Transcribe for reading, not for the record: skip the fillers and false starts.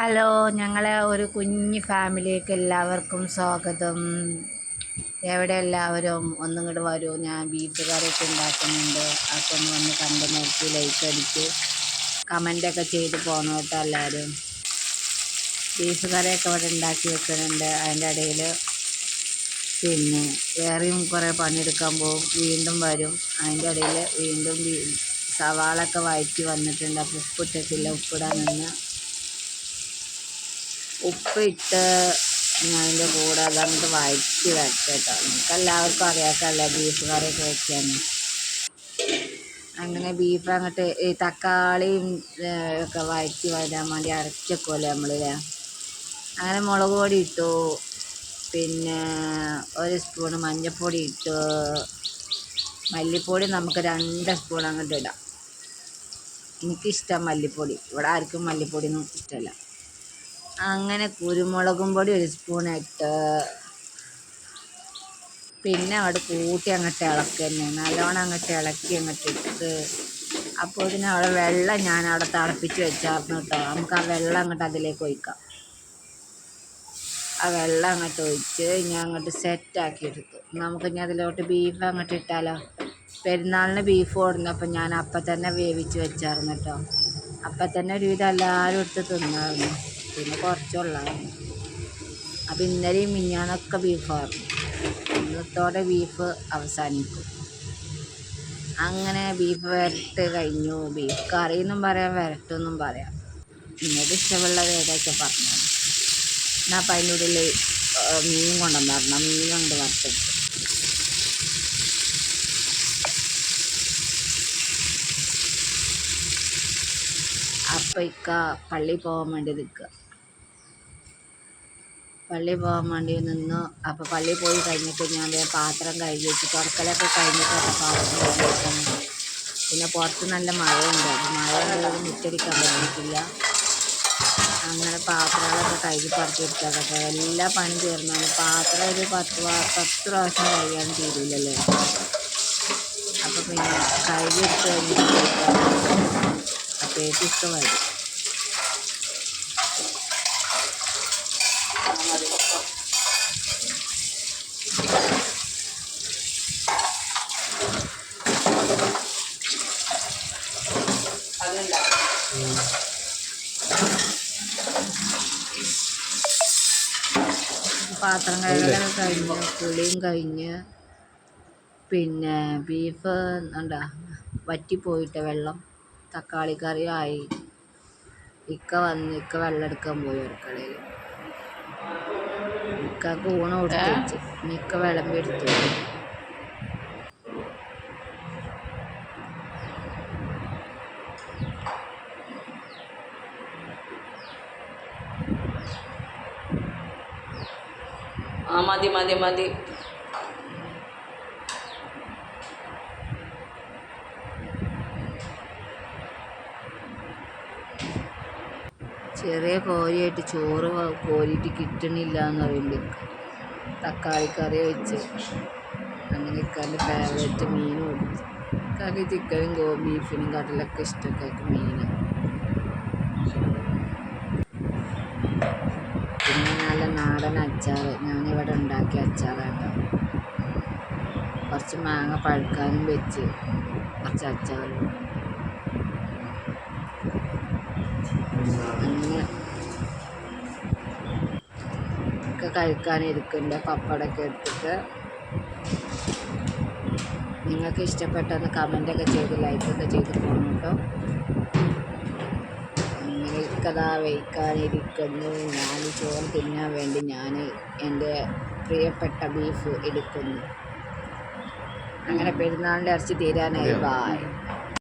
Hello, ഞങ്ങളെ ഒരു കുഞ്ഞ് ഫാമിലിക്ക് എല്ലാവർക്കും സ്വാഗതം. എവിടെ എല്ലാവരും ഒന്നിങ്ങോട്ട് വരൂ. ഞാൻ ബീഫ് കറിയൊക്കെ ഉണ്ടാക്കുന്നുണ്ട്. അതൊക്കെ ഒന്ന് വന്ന് കണ്ട് നോക്കി ലൈക്ക് അടിച്ച് കമൻ്റൊക്കെ ചെയ്ത് പോകണം കേട്ടോ എല്ലാവരും. ബീഫ് കറിയൊക്കെ ഇവിടെ ഉണ്ടാക്കി വെക്കുന്നുണ്ട്. അതിൻ്റെ ഇടയിൽ പിന്നെ വേറെയും കുറേ പണിയെടുക്കാൻ പോകും. വീണ്ടും വരും. അതിൻ്റെ ഇടയിൽ വീണ്ടും സവാളൊക്കെ വഴറ്റി വന്നിട്ടുണ്ട്. അപ്പോൾ ഉപ്പിട്ടിട്ടില്ല, ഉപ്പിടാൻ നിന്ന് ഉപ്പിട്ട് അതിൻ്റെ കൂടെ അതങ്ങോട്ട് വഴറ്റി വെച്ചേട്ടോ. നമുക്ക് എല്ലാവർക്കും അറിയാക്കല്ലേ ബീഫ് കറിയൊക്കെ വെക്കാൻ. അങ്ങനെ ബീഫ് അങ്ങോട്ട് ഈ തക്കാളിയും ഒക്കെ വഴറ്റി വരാൻ വേണ്ടി അരച്ച് വെക്കുമല്ലോ നമ്മളില്ലേ. അങ്ങനെ മുളക് പൊടി ഇട്ടു, പിന്നെ 1 സ്പൂണ് മഞ്ഞൾപ്പൊടി ഇട്ടു, മല്ലിപ്പൊടി നമുക്ക് 2 സ്പൂൺ അങ്ങോട്ട് ഇടാം. എനിക്കിഷ്ടം മല്ലിപ്പൊടി, ഇവിടെ ആർക്കും മല്ലിപ്പൊടിയൊന്നും ഇഷ്ടമല്ല. അങ്ങനെ കുരുമുളകും പൊടി 1 സ്പൂൺ ഇട്ട് പിന്നെ അവിടെ കൂട്ടി അങ്ങോട്ട് ഇളക്കി തന്നെ നല്ലോണം അങ്ങോട്ട് ഇളക്കി അങ്ങോട്ട് ഇട്ട്. അപ്പോൾ അവിടെ വെള്ളം ഞാൻ അവിടെ തിളപ്പിച്ച് വെച്ചായിരുന്നു കേട്ടോ. നമുക്ക് ആ വെള്ളം അങ്ങോട്ട് അതിലേക്ക് ഒഴിക്കാം. ആ വെള്ളം അങ്ങോട്ട് ഒഴിച്ച് ഞാൻ അങ്ങോട്ട് സെറ്റാക്കി എടുത്തു. നമുക്ക് ഇനി അതിലോട്ട് ബീഫ് അങ്ങോട്ട് ഇട്ടാലോ. പെരുന്നാളിന് ബീഫ് കൊടുന്നപ്പോൾ ഞാൻ അപ്പം തന്നെ വേവിച്ച് വെച്ചായിരുന്നു കേട്ടോ. അപ്പം തന്നെ ഒരുവിധം എല്ലാവരും എടുത്ത് തിന്നായിരുന്നു, പിന്നെ കുറച്ചുള്ളായിരുന്നു. അപ്പം ഇന്നലെയും മിഞ്ഞാന്നൊക്കെ ബീഫായിരുന്നു. ഇന്നത്തോടെ ബീഫ് അവസാനിക്കും. അങ്ങനെ ബീഫ് വരട്ട് കഴിഞ്ഞു. ബീഫ് കറി എന്നും പറയാം, വരട്ടെന്നും പറയാം. നിങ്ങൾക്ക് ഇഷ്ടമുള്ളത് ഏതൊക്കെ പറഞ്ഞു. എന്നാൽ അപ്പം അതിൻ്റെ ഉള്ളിൽ മീൻ കൊണ്ടുവന്നിരണം. മീൻ കൊണ്ട് വറുത്തെടുത്തു. അപ്പം ഇക്ക പള്ളിയിൽ പോകാൻ വേണ്ടി നിൽക്കുക. പള്ളിയിൽ പോകാൻ വേണ്ടി നിന്നു. അപ്പോൾ പള്ളിയിൽ പോയി കഴിഞ്ഞിട്ട് ഞാൻ പാത്രം കഴുകി വെച്ച് തുടക്കലൊക്കെ കഴിഞ്ഞിട്ടൊക്കെ പാത്രം കഴുകി വെക്കണം. പിന്നെ പുറത്ത് നല്ല മഴയുണ്ട്. അപ്പോൾ മഴയുള്ളത് മുറ്റടിക്കാൻ പറ്റിയിട്ടില്ല. അങ്ങനെ പാത്രങ്ങളൊക്കെ കഴുകി പറിച്ച് എടുത്താൽ എല്ലാ പണി തീർന്നാലും പാത്രം ഒരു 10 പ്രാവശ്യം കഴുകാനും തീരില്ലല്ലോ. അപ്പോൾ പിന്നെ കഴുകി എടുത്ത് കഴിഞ്ഞിട്ട് അപ്പോഴേക്കൊക്കെ വരും. പാത്രം കഴുകലൊക്കെ കഴിഞ്ഞ് കുളിയും കഴിഞ്ഞ് പിന്നെ ബീഫ് എന്താ വറ്റിപ്പോയിട്ട് വെള്ളം. തക്കാളി കറി ആയി. ഇക്ക വെള്ളം എടുക്കാൻ പോയി അടുക്കളയിൽ. ഇക്കക്ക് ഊണ് കൊടുത്ത് വെച്ച് ഇക്ക വിളമ്പി എടുത്തു. മതി മതി മതി. ചെറിയ കോരിയായിട്ട് ചോറ് കോരിയിട്ട് കിട്ടണില്ല എന്ന് പറയുമ്പോൾ തക്കാളി കറി വെച്ച് അങ്ങനെ ഇക്കാൻ്റെ ഫേവറേറ്റ് മീൻ കൊടുത്തു. ഇക്കാക്ക് ചിക്കനും ബീഫിനും കടലൊക്കെ ഇഷ്ടമൊക്കെ മീൻ. പിന്നെ നല്ല നാടൻ അച്ചാർ ഞാനിവിടെ ഉണ്ടാക്കിയ അച്ചാറാട്ടോ. കുറച്ച് മാങ്ങ പഴുക്കാനും വെച്ച് കുറച്ച് അച്ചാർ. അങ്ങനെ ഒക്കെ കഴിക്കാനിരിക്കുന്നുണ്ട്. പപ്പടമൊക്കെ എടുത്തിട്ട് നിങ്ങൾക്ക് ഇഷ്ടപ്പെട്ടെന്ന് കമൻ്റൊക്കെ ചെയ്ത് ലൈക്കൊക്കെ ചെയ്ത് പോകണം കേട്ടോ. അങ്ങനെ ഇക്കതാ വയ്ക്കാനിരിക്കുന്നു. ഞാൻ ചോറ് തിന്നാൻ വേണ്ടി ഞാൻ എൻ്റെ പ്രിയപ്പെട്ട ബീഫ് എടുക്കുന്നു. അങ്ങനെ പെരുന്നാളിൻ്റെ ഇറച്ചി തീരാനായി. ബായ്.